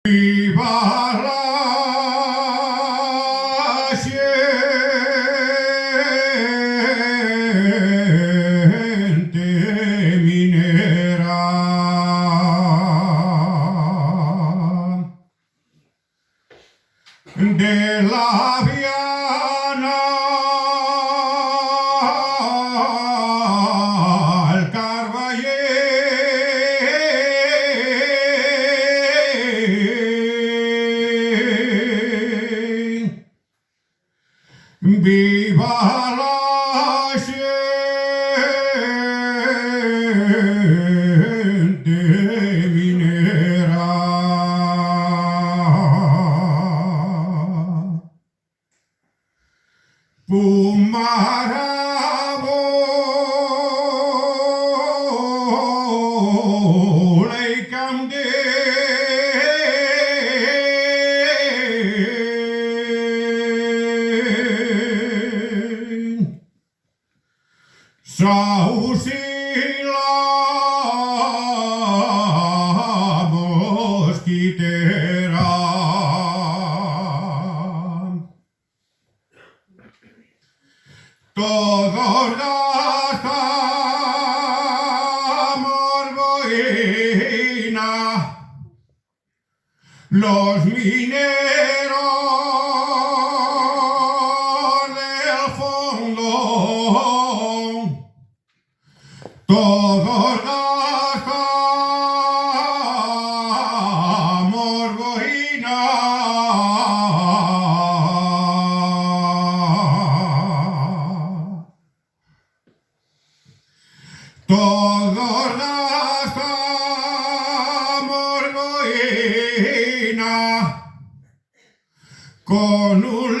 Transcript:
Viva la gente minera, de la Viana al Carballén. Viva la gente minera. Pumarabo, Leicande, Sausila, Mosquitera. Todos gastamos boina, los mineros del fondo. Todos gastamos boina. Todos gastamos boina con un